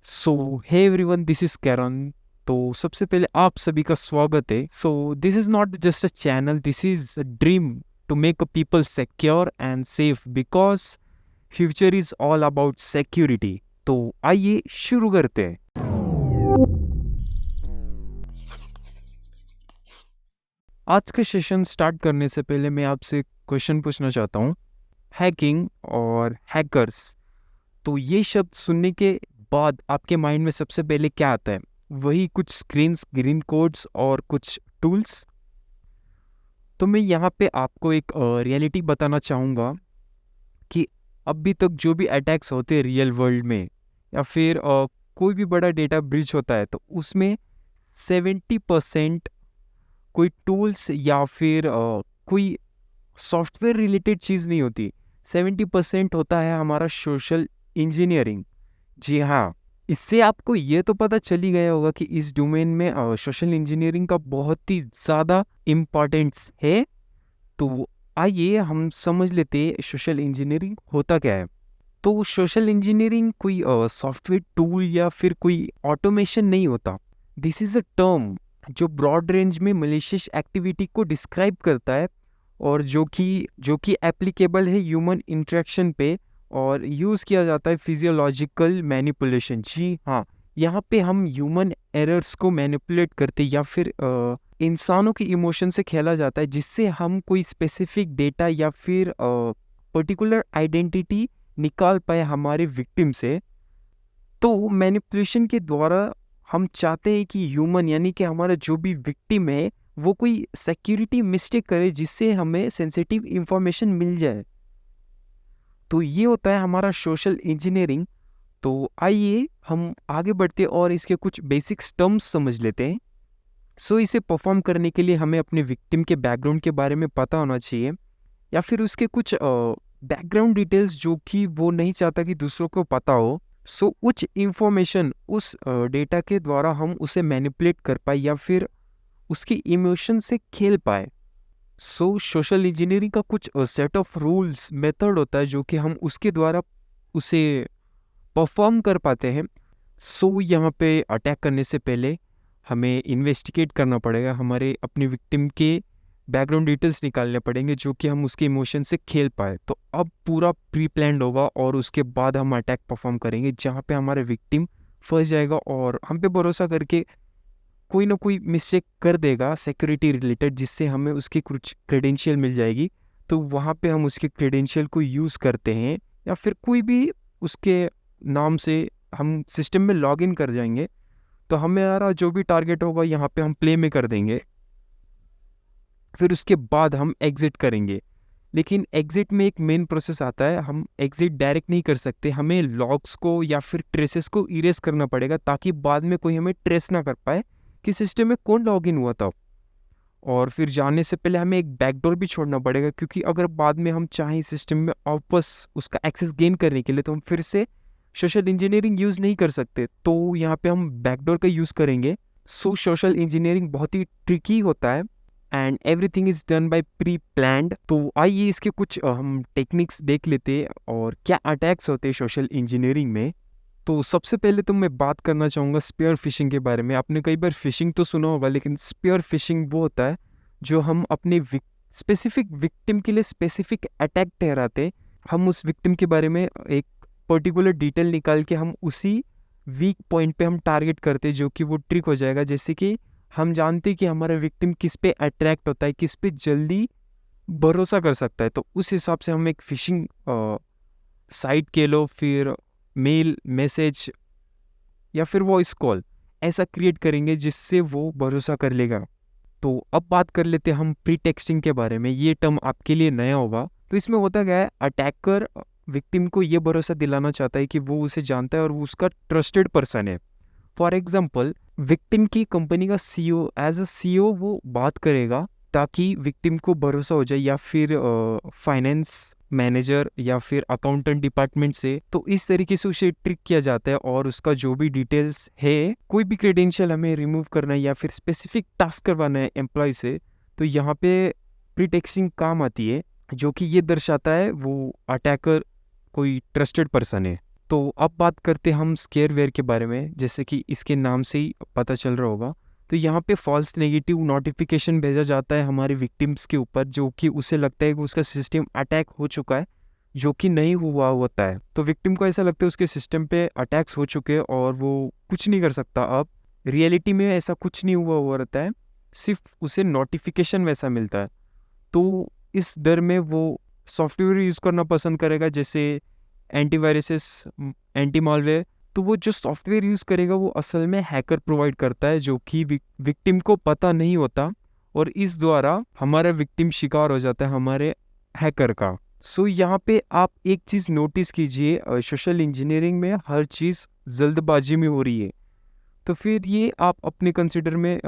So hey everyone, this is Karan. तो सबसे पहले आप सभी का स्वागत है। So this is not just a channel, this is a dream to make a people secure and safe because future is all about security. तो आइए शुरू करते हैं। आज का सेशन स्टार्ट करने से पहले मैं आपसे क्वेश्चन पूछना चाहता हूँ। हैकिंग और हैकर्स, तो ये शब्द सुनने के बाद आपके माइंड में सबसे पहले क्या आता है? वही कुछ स्क्रीन्स, ग्रीन कोड्स और कुछ टूल्स? तो मैं यहाँ पे आपको एक रियलिटी बताना चाहूँगा कि अभी तक जो भी अटैक्स होते हैं रियल वर्ल्ड में, या फिर कोई भी बड़ा डेटा ब्रीच होता है, तो उसमें 70% कोई टूल्स या फिर कोई सॉफ्टवेयर रिलेटेड चीज़ नहीं होती। 70% होता है हमारा सोशल इंजीनियरिंग। जी हाँ, इससे आपको ये तो पता चल ही गया होगा कि इस डोमेन में सोशल इंजीनियरिंग का बहुत ही ज़्यादा इम्पोर्टेंस है। तो आइए हम समझ लेते हैं सोशल इंजीनियरिंग होता क्या है। तो सोशल इंजीनियरिंग कोई सॉफ्टवेयर टूल या फिर कोई ऑटोमेशन नहीं होता। दिस इज़ अ टर्म जो ब्रॉड रेंज में मलिशियस एक्टिविटी को डिस्क्राइब करता है, और जो कि एप्लीकेबल है ह्यूमन इंटरेक्शन पे, और यूज़ किया जाता है फिजियोलॉजिकल मैनिपुलेशन। जी हाँ, यहाँ पे हम ह्यूमन एरर्स को मैनिपुलेट करते या फिर इंसानों की इमोशन से खेला जाता है, जिससे हम कोई स्पेसिफिक डेटा या फिर पर्टिकुलर आइडेंटिटी निकाल पाए हमारे विक्टिम से। तो मैनिपुलेशन के द्वारा हम चाहते हैं कि ह्यूमन यानी कि हमारा जो भी विक्टिम है वो कोई सिक्योरिटी मिस्टेक करे जिससे हमें सेंसिटिव इंफॉर्मेशन मिल जाए। तो ये होता है हमारा सोशल इंजीनियरिंग। तो आइए हम आगे बढ़ते और इसके कुछ बेसिक्स टर्म्स समझ लेते हैं। सो इसे परफॉर्म करने के लिए हमें अपने विक्टिम के बैकग्राउंड के बारे में पता होना चाहिए, या फिर उसके कुछ बैकग्राउंड डिटेल्स जो कि वो नहीं चाहता कि दूसरों को पता हो। सो कुछ इंफॉर्मेशन उस डेटा के द्वारा हम उसे मैनिपुलेट कर पाए या फिर उसकी इमोशन से खेल पाए। सो सोशल इंजीनियरिंग का कुछ सेट ऑफ रूल्स मेथड होता है जो कि हम उसके द्वारा उसे परफॉर्म कर पाते हैं। सो यहाँ पे अटैक करने से पहले हमें इन्वेस्टिगेट करना पड़ेगा, हमारे अपनी विक्टिम के बैकग्राउंड डिटेल्स निकालने पड़ेंगे जो कि हम उसके इमोशन से खेल पाए। तो अब पूरा प्री प्लान्ड होगा और उसके बाद हम अटैक परफॉर्म करेंगे जहाँ पे हमारे विक्टिम फंस जाएगा और हम पे भरोसा करके कोई ना कोई मिस्टेक कर देगा सिक्योरिटी रिलेटेड, जिससे हमें उसकी कुछ क्रेडेंशियल मिल जाएगी। तो वहाँ पे हम उसके क्रेडेंशियल को यूज़ करते हैं, या फिर कोई भी उसके नाम से हम सिस्टम में लॉग इन कर जाएंगे। तो हमारा जो भी टारगेट होगा यहाँ पे हम प्ले में कर देंगे, फिर उसके बाद हम एग्जिट करेंगे। लेकिन एग्जिट में एक मेन प्रोसेस आता है, हम एग्जिट डायरेक्ट नहीं कर सकते, हमें लॉग्स को या फिर ट्रेसेस को इरेज करना पड़ेगा ताकि बाद में कोई हमें ट्रेस ना कर पाए कि सिस्टम में कौन लॉगिन हुआ था। और फिर जाने से पहले हमें एक बैकडोर भी छोड़ना पड़ेगा, क्योंकि अगर बाद में हम चाहें सिस्टम में वापस उसका एक्सेस गेन करने के लिए तो हम फिर से सोशल इंजीनियरिंग यूज़ नहीं कर सकते। तो यहाँ पे हम बैकडोर का यूज़ करेंगे। सो सोशल इंजीनियरिंग बहुत ही ट्रिकी होता है and everything is done by pre planned. तो आइए इसके कुछ हम टेक्निक्स देख लेते हैं और क्या अटैक्स होते हैं सोशल इंजीनियरिंग में। तो सबसे पहले तो मैं बात करना चाहूँगा स्पेयर फिशिंग के बारे में। आपने कई बार फिशिंग तो सुना होगा, लेकिन स्पेयर फिशिंग वो होता है जो हम अपने स्पेसिफिक विक्टिम के लिए स्पेसिफिक अटैक ठहराते हैं। हम उस विक्टिम के बारे में एक पर्टिकुलर डिटेल निकाल के हम उसी वीक पॉइंट पे हम टारगेट करते हैं, जो कि वो ट्रिक हो जाएगा। जैसे कि हम जानते हैं कि हमारा विक्टिम किस पे अट्रैक्ट होता है, किस पे जल्दी भरोसा कर सकता है। तो उस हिसाब से हम एक फिशिंग साइट के लो, फिर मेल मैसेज या फिर वॉइस कॉल ऐसा क्रिएट करेंगे जिससे वो भरोसा कर लेगा। तो अब बात कर लेते हैं हम प्री टेक्सटिंग के बारे में। ये टर्म आपके लिए नया होगा। तो इसमें होता क्या है, अटैकर विक्टिम को ये भरोसा दिलाना चाहता है कि वो उसे जानता है और वो उसका ट्रस्टेड पर्सन है। फॉर एग्जाम्पल, विक्टिम की कंपनी का सीईओ, एज अ सीईओ वो बात करेगा ताकि विक्टिम को भरोसा हो जाए, या फिर फाइनेंस मैनेजर या फिर अकाउंटेंट डिपार्टमेंट से। तो इस तरीके से उसे ट्रिक किया जाता है और उसका जो भी डिटेल्स है, कोई भी क्रेडेंशियल हमें रिमूव करना है या फिर स्पेसिफिक टास्क करवाना है एम्प्लॉय से, तो यहाँ पे प्रीटेक्सिंग काम आती है, जो कि ये दर्शाता है वो अटैकर कोई ट्रस्टेड पर्सन है। तो अब बात करते हैं हम स्केयरवेयर के बारे में, जैसे कि इसके नाम से ही पता चल रहा होगा। तो यहाँ पे फॉल्स नेगेटिव नोटिफिकेशन भेजा जाता है हमारे विक्टिम्स के ऊपर, जो कि उसे लगता है कि उसका सिस्टम अटैक हो चुका है, जो कि नहीं हुआ होता है। तो विक्टिम को ऐसा लगता है उसके सिस्टम पे अटैक्स हो चुके हैं और वो कुछ नहीं कर सकता। अब रियलिटी में ऐसा कुछ नहीं हुआ रहता है, सिर्फ उसे नोटिफिकेशन वैसा मिलता है। तो इस डर में वो सॉफ्टवेयर यूज़ करना पसंद करेगा, जैसे एंटीवायरसेस, एंटी मालवेयर। तो वो जो सॉफ्टवेयर यूज़ करेगा वो असल में हैकर प्रोवाइड करता है, जो कि विक्टिम को पता नहीं होता, और इस द्वारा हमारा विक्टिम शिकार हो जाता है हमारे हैकर का। सो यहाँ पे आप एक चीज़ नोटिस कीजिए, सोशल इंजीनियरिंग में हर चीज़ जल्दबाजी में हो रही है। तो फिर ये आप अपने कंसिडर में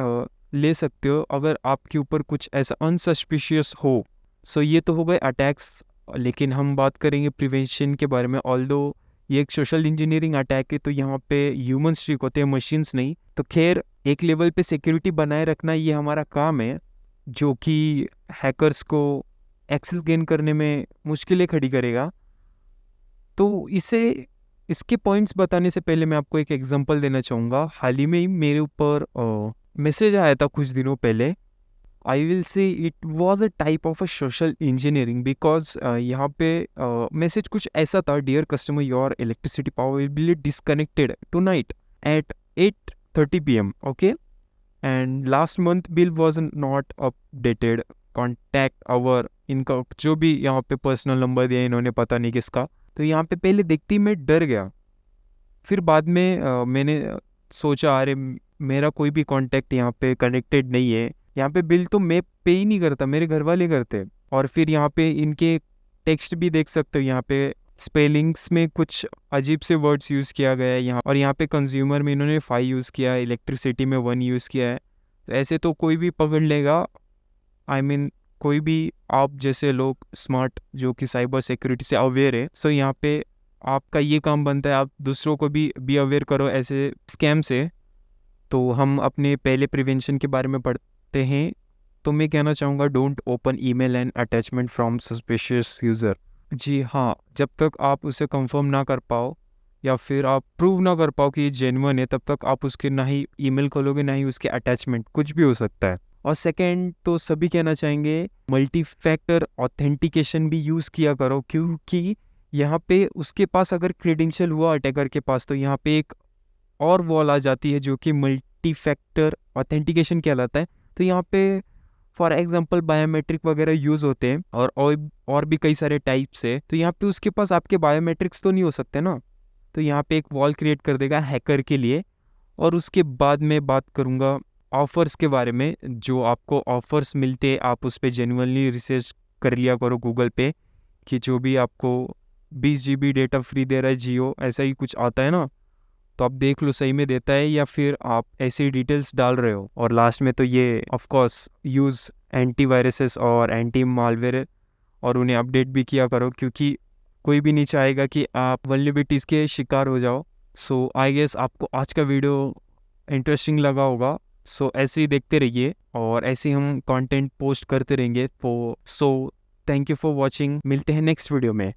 ले सकते हो अगर आपके ऊपर कुछ ऐसा अनसस्पिशियस हो। सो ये तो हो गए अटैक्स, लेकिन हम बात करेंगे प्रिवेंशन के बारे में। ऑल्दो ये एक सोशल इंजीनियरिंग अटैक है, तो यहाँ पे ह्यूमन स्ट्रिक होते हैं, मशीन्स नहीं। तो खैर, एक लेवल पे सिक्योरिटी बनाए रखना ये हमारा काम है, जो कि हैकर्स को एक्सेस गेन करने में मुश्किलें खड़ी करेगा। तो इसके पॉइंट्स बताने से पहले मैं आपको एक एग्जांपल देना चाहूँगा। हाल ही में ही मेरे ऊपर मैसेज आया था कुछ दिनों पहले। I will say it was a type of a social engineering, because यहाँ पे मैसेज कुछ ऐसा था: dear customer, your electricity power will be disconnected tonight at 8:30 PM, okay, and last month bill was not updated, contact our. इनका जो भी यहाँ पे पर्सनल नंबर दिया इन्होंने, पता नहीं किसका। तो यहाँ पे पहले देखते ही मैं डर गया। फिर बाद में मैंने सोचा, अरे मेरा कोई भी कॉन्टैक्ट यहाँ पे कनेक्टेड नहीं है, यहाँ पे बिल तो मैं पे ही नहीं करता, मेरे घर वाले करते। और फिर यहाँ पे इनके टेक्स्ट भी देख सकते हो, यहाँ पे स्पेलिंग्स में कुछ अजीब से वर्ड्स यूज़ किया गया है यहाँ। और यहाँ पे कंज्यूमर में इन्होंने 5 यूज़ किया है, इलेक्ट्रिसिटी में 1 यूज़ किया है। तो ऐसे तो कोई भी पकड़ लेगा। आई मीन कोई भी आप जैसे लोग स्मार्ट, जो कि साइबर सिक्योरिटी से अवेयर है। सो यहाँ पे आपका ये काम बनता है, आप दूसरों को भी अवेयर करो ऐसे स्कैम से। तो हम अपने पहले प्रिवेंशन के बारे में पढ़ते हैं। तो मैं कहना चाहूँगा, don't open email and attachment from suspicious user. जी हाँ, जब तक आप उसे कंफर्म ना कर पाओ या फिर आप प्रूव ना कर पाओ कि ये जेन्युइन है, तब तक आप उसके ना ही ईमेल खोलोगे ना ही उसके अटैचमेंट, कुछ भी हो सकता है। और सेकंड तो सभी कहना चाहेंगे, मल्टी फैक्टर ऑथेंटिकेशन भी यूज़ किया करो, क्योंकि यहाँ पे उसके पास अगर क्रेडेंशियल हुआ अटैकर के पास, तो यहाँ पे एक और वॉल आ जाती है जो कि मल्टी फैक्टर ऑथेंटिकेशन कहलाता है। तो यहाँ पे फॉर एग्जांपल बायोमेट्रिक वगैरह यूज़ होते हैं, और भी कई सारे टाइप्स है। तो यहाँ पे उसके पास आपके बायोमेट्रिक्स तो नहीं हो सकते ना, तो यहाँ पे एक वॉल क्रिएट कर देगा हैकर के लिए। और उसके बाद मैं बात करूँगा ऑफ़र्स के बारे में। जो आपको ऑफ़र्स मिलते, आप उस पर जेन्युइनली रिसर्च कर लिया करो गूगल पे, कि जो भी आपको 20 GB डेटा फ्री दे रहा है जियो, ऐसा ही कुछ आता है ना, तो आप देख लो सही में देता है या फिर आप ऐसी डिटेल्स डाल रहे हो। और लास्ट में तो ये ऑफ कोर्स यूज़ एंटीवायरसेस और एंटी मालवेयर, और उन्हें अपडेट भी किया करो, क्योंकि कोई भी नहीं चाहेगा कि आप वल्नरेबिलिटीज़ के शिकार हो जाओ। सो आई गेस आपको आज का वीडियो इंटरेस्टिंग लगा होगा। सो ऐसे ही देखते रहिए और ऐसे ही हम कंटेंट पोस्ट करते रहेंगे। So thank you for watching, मिलते हैं नेक्स्ट वीडियो में।